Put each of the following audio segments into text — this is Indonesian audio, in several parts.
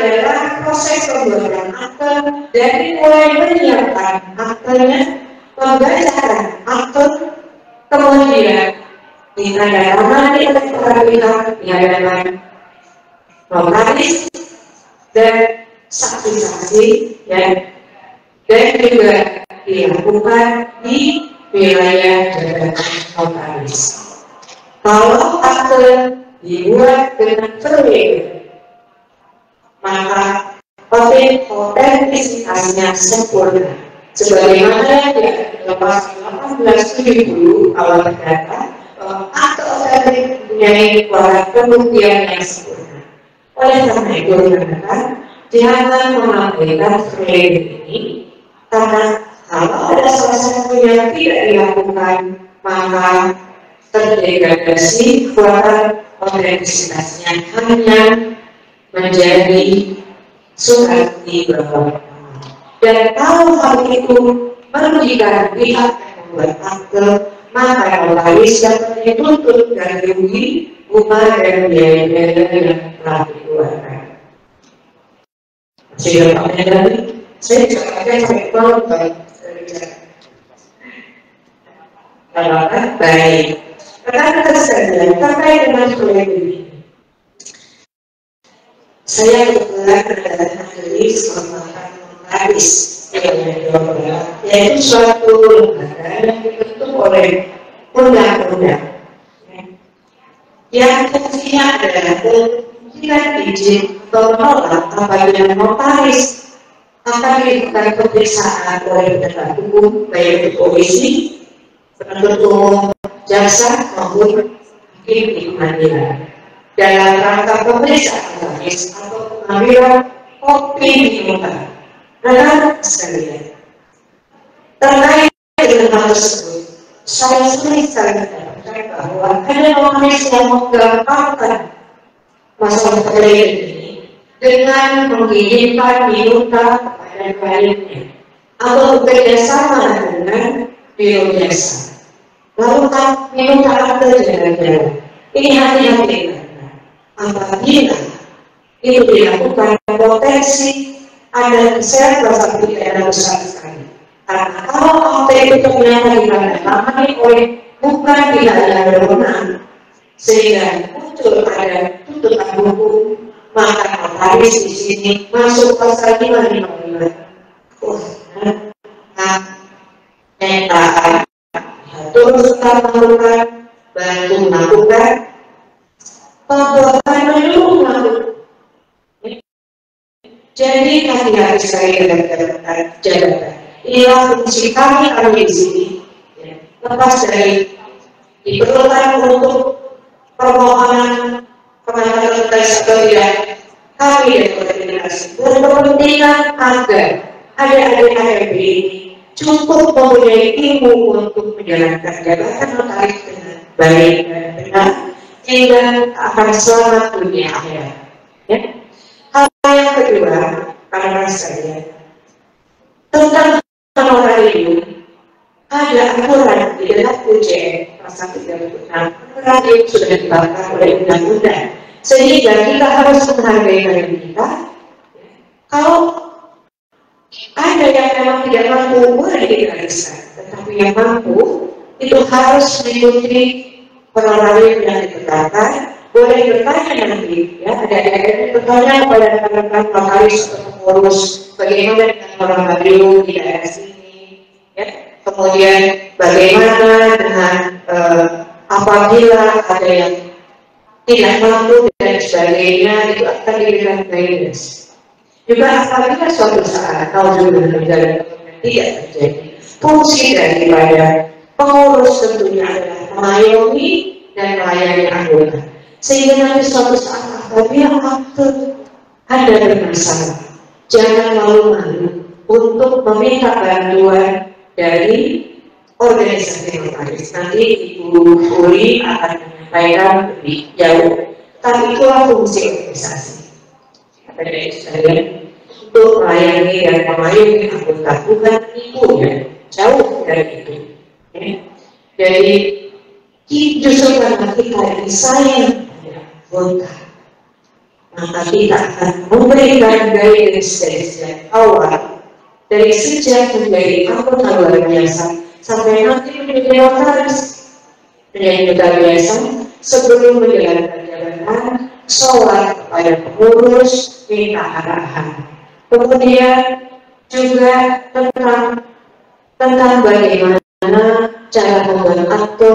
adalah proses pembuatan akte dari mulai menyiapkan aktenya, membacakan akte, kemudian ditandatangani oleh para pihak di hadapan notaris dan saksi-saksi, dan juga dilakukan di wilayah jabatan notaris. Kalau akte dibuat dengan clear, maka otentisitasnya sempurna. Sebagaimana yang dalam pasal 1870 awal data, akte otentik mempunyai kualitas pembuktian yang sempurna. Oleh karena itu, rekan-rekan, jangan mengabaikan clear ini, karena kalau ada salah satu yang tidak dilakukan, maka terdegradasi kekuatan otentisitasnya hanya menjadi surat di bawah. Dan kalau hal itu merugikan pihak yang membuat akte, maka notaris dapat dituntut dan rugi bunga dan biaya yang telah dikeluarkan. Masih ada lagi? Saya juga sampai nonton. Apakah baik? Rekan-rekan sekalian, terkait dengan proyek ini, saya kebetulan adalah majelis kehormatan notaris yaitu suatu lembaga yang dibentuk oleh undang-undang yang fungsinya adalah memberikan izin atau menolak apabila notaris akan dilakukan pemeriksaan oleh penegak hukum, baik itu polisi, penuntut umum, jaksa maupun hakim di pengadilan, dalam rangka pemeriksaan notaris atau pengambilan kopi di notar. Rekan sekalian, terkait dengan hal tersebut, saya sulit sekali mendapatkan bahwa ada notaris yang menggampangkan masalah proyek ini dengan mengirimkan minuta kepada kliennya atau bekerjasama dengan biro jasa. Lalu minuta akte jalan-jalan. Ini hati-hati, karena apabila itu dilakukan, potensi ada kesalahan pidana besar sekali. Karena kalau akte itu ternyata ditandatangani oleh bukan pihak yang berwenang, sehingga muncul ada tuntutan hukum, maka notaris di sini masuk pasal 555. Mental turut serta melakukan, bantu melakukan, pembuatan menyuruh melakukan. Jadi hati-hati sekali dalam jabatan. Inilah fungsi kami di sini. Lepas dari diperlukan untuk permohonan pengajuan notaris atau tidak, kami dari koordinasi berkepentingan agar adik-adik AMB ini cukup mempunyai ilmu untuk menjalankan jabatan notaris dengan baik dan benar, sehingga akan selamat dunia akhirat. Ya. Hal yang kedua, karena saya tentang honorarium, ada aturan di dalam UJN pasal 36. Honorarium sudah dibakar oleh undang-undang, sehingga kita harus menghargai diri kita. Kalau ada yang memang tidak mampu, boleh digratiskan, tetapi yang mampu itu harus mengikuti honorarium yang ditetapkan. Boleh bertanya nanti, ya, ada yang bertanya kepada rekan-rekan notaris atau pengurus bagaimana dengan honorarium di daerah sini, ya. Kemudian bagaimana dengan apabila ada yang tidak mampu dan sebagainya, itu akan diberikan guidance. Juga apabila suatu saat kalau juga terjadi tidak terjadi, fungsi daripada pengurus tentunya adalah mengayomi dan melayani anggota. Sehingga nanti suatu saat apabila akte ada bermasalah, jangan malu-malu untuk meminta bantuan dari organisasi notaris. Nanti Ibu Uli akan menyampaikan lebih jauh. Tapi itulah fungsi organisasi. Pada sekalian, untuk melayani dan mengayomi anggota, bukan itu ya, jauh dari itu. Ya. Jadi justru karena kita ini sayang pada anggota, maka kita akan memberikan guidance dari sejak awal, dari sejak menjadi anggota luar biasa sampai nanti menjadi notaris, menjadi duta biasa sebelum menjalankan jabatan, sholat kepada pengurus, minta arahan. Kemudian juga tentang bagaimana cara membuat akte.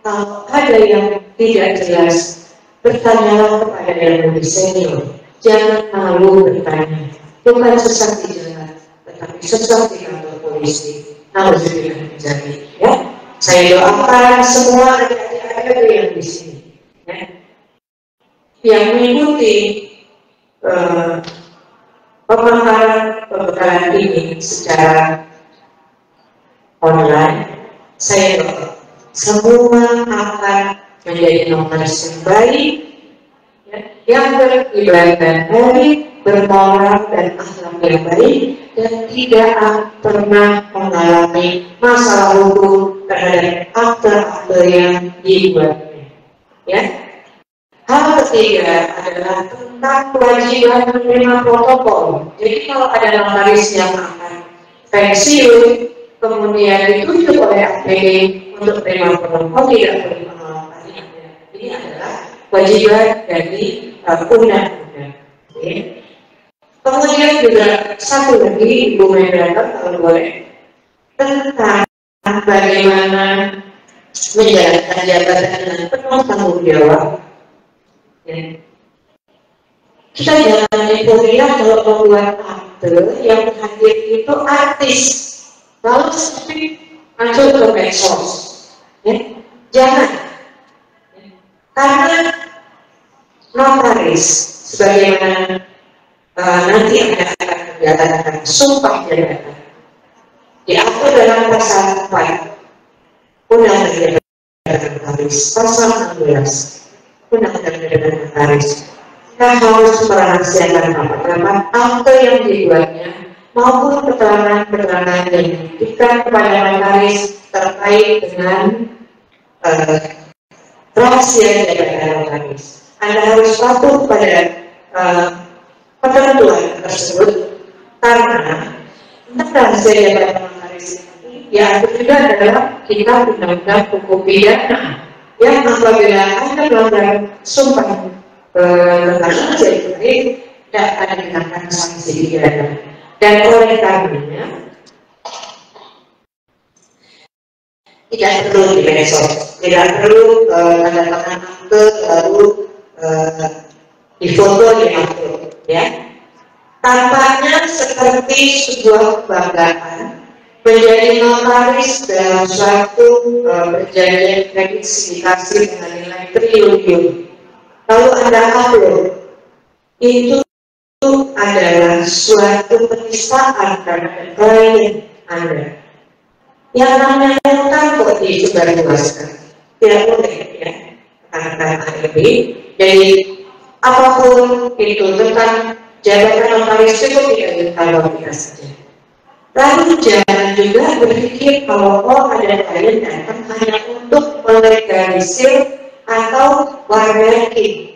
Kalau ada yang tidak jelas, bertanyalah kepada yang lebih senior. Jangan malu bertanya. Bukan sesat di jalan, tetapi sesat di kantor polisi. Harus terjadi. Ya, saya doakan semua adik-adik yang di sini, ya, yang mengikuti pembekalan ini secara online. Saya doa semua akan menjadi notaris yang baik, ya, yang beribadah baik, bermoral dan akhlak yang baik, dan tidak pernah mengalami masalah hukum terhadap akte-akte yang dibuatnya. Ya. Hal ketiga adalah tentang kewajiban menerima protokol. Jadi kalau ada notaris yang akan pensiun, kemudian ditunjuk oleh APD untuk menerima protokol, tidak perlu mengalami. Ini adalah kewajiban dari undang-undang. Kemudian juga satu lagi, Ibu Mendadak kalau boleh, tentang bagaimana menjalankan jabatan dengan penuh tanggung jawab. Ya. Kita jangan euforia kalau membuat akte yang hadir itu artis, lalu seperti masuk ke medsos. Ya. Jangan, karena notaris sebagaimana nanti akan menyatakan sumpah jabatan diatur dalam pasal 4 Undang-Undang Notaris, pasal 16 Undang-Undang Notaris. Kita harus merahasiakan rapat-rapat akte yang dibuatnya maupun keterangan-keterangan yang diberikan kepada notaris terkait dengan rahasia jabatan notaris. Anda harus patuh pada ketentuan tersebut, karena tentang rahasia jabatan notaris ini yang kedua adalah kitab undang-undang hukum pidana, yang apabila Anda melanggar sumpah tentang rahasia ini tidak akan dikenakan sanksi pidana. Dan oleh karenanya tidak perlu di medsos, tidak perlu tanda tangan akte lalu difoto diupload, ya. Tampaknya seperti sebuah kebanggaan menjadi notaris dalam suatu perjanjian kredit sindikasi dengan nilai triliun. Lalu Anda upload, itu adalah suatu penistaan terhadap klien Anda. Yang namanya utang kok disebarluaskan, tidak boleh, ya, rekan-rekan AEB. Jadi apapun itu tentang jabatan notaris itu tidak ditawarkan saja. Lalu jangan juga berpikir kalau ada klien datang hanya untuk melegalisir atau warranting